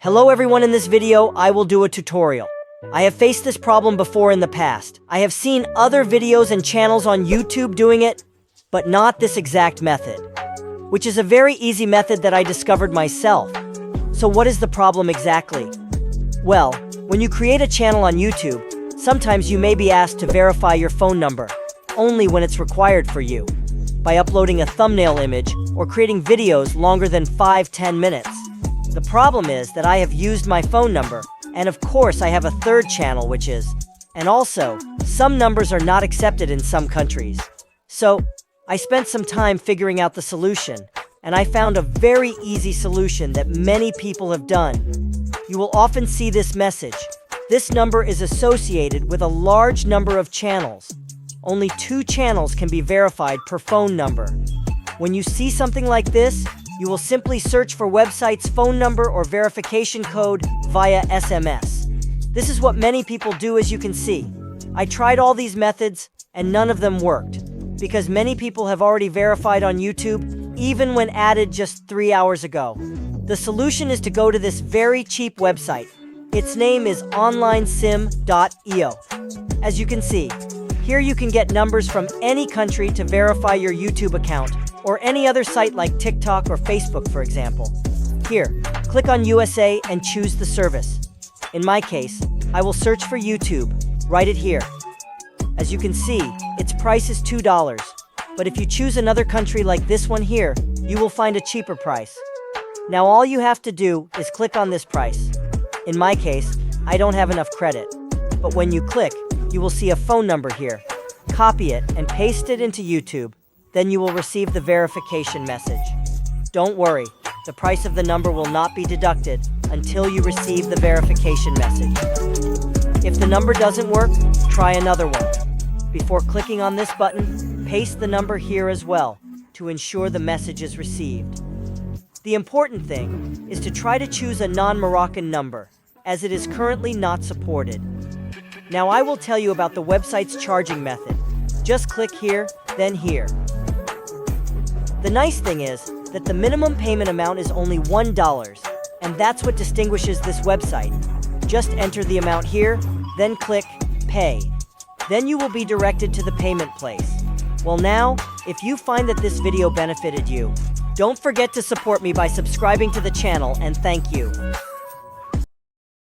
Hello everyone, in this video I will do a tutorial. I have faced this problem before in the past. I have seen other videos and channels on YouTube doing it, but not this exact method, which is a very easy method that I discovered myself. So what is the problem exactly? Well, when you create a channel on YouTube, sometimes you may be asked to verify your phone number, only when it's required for you, by uploading a thumbnail image or creating videos longer than 5-10 minutes. The problem is that I have used my phone number, and of course I have a third channel which is, and also, some numbers are not accepted in some countries. So, I spent some time figuring out the solution, and I found a very easy solution that many people have done. You will often see this message. This number is associated with a large number of channels. Only 2 channels can be verified per phone number. When you see something like this, you will simply search for website's phone number or verification code via SMS. This is what many people do, as you can see. I tried all these methods and none of them worked, because many people have already verified on YouTube, even when added just 3 hours ago. The solution is to go to this very cheap website. Its name is onlinesim.io. As you can see, here you can get numbers from any country to verify your YouTube account, or any other site like TikTok or Facebook, for example. Here, click on USA and choose the service. In my case, I will search for YouTube, write it here. As you can see, its price is $2, but if you choose another country like this one here, you will find a cheaper price. Now all you have to do is click on this price. In my case, I don't have enough credit, but when you click, you will see a phone number here. Copy it and paste it into YouTube. Then you will receive the verification message. Don't worry, the price of the number will not be deducted until you receive the verification message. If the number doesn't work, try another one. Before clicking on this button, paste the number here as well to ensure the message is received. The important thing is to try to choose a non-Moroccan number, as it is currently not supported. Now I will tell you about the website's charging method. Just click here, then here. The nice thing is that the minimum payment amount is only $1, and that's what distinguishes this website. Just enter the amount here, then click Pay. Then you will be directed to the payment place. Well now, if you find that this video benefited you, don't forget to support me by subscribing to the channel, and thank you.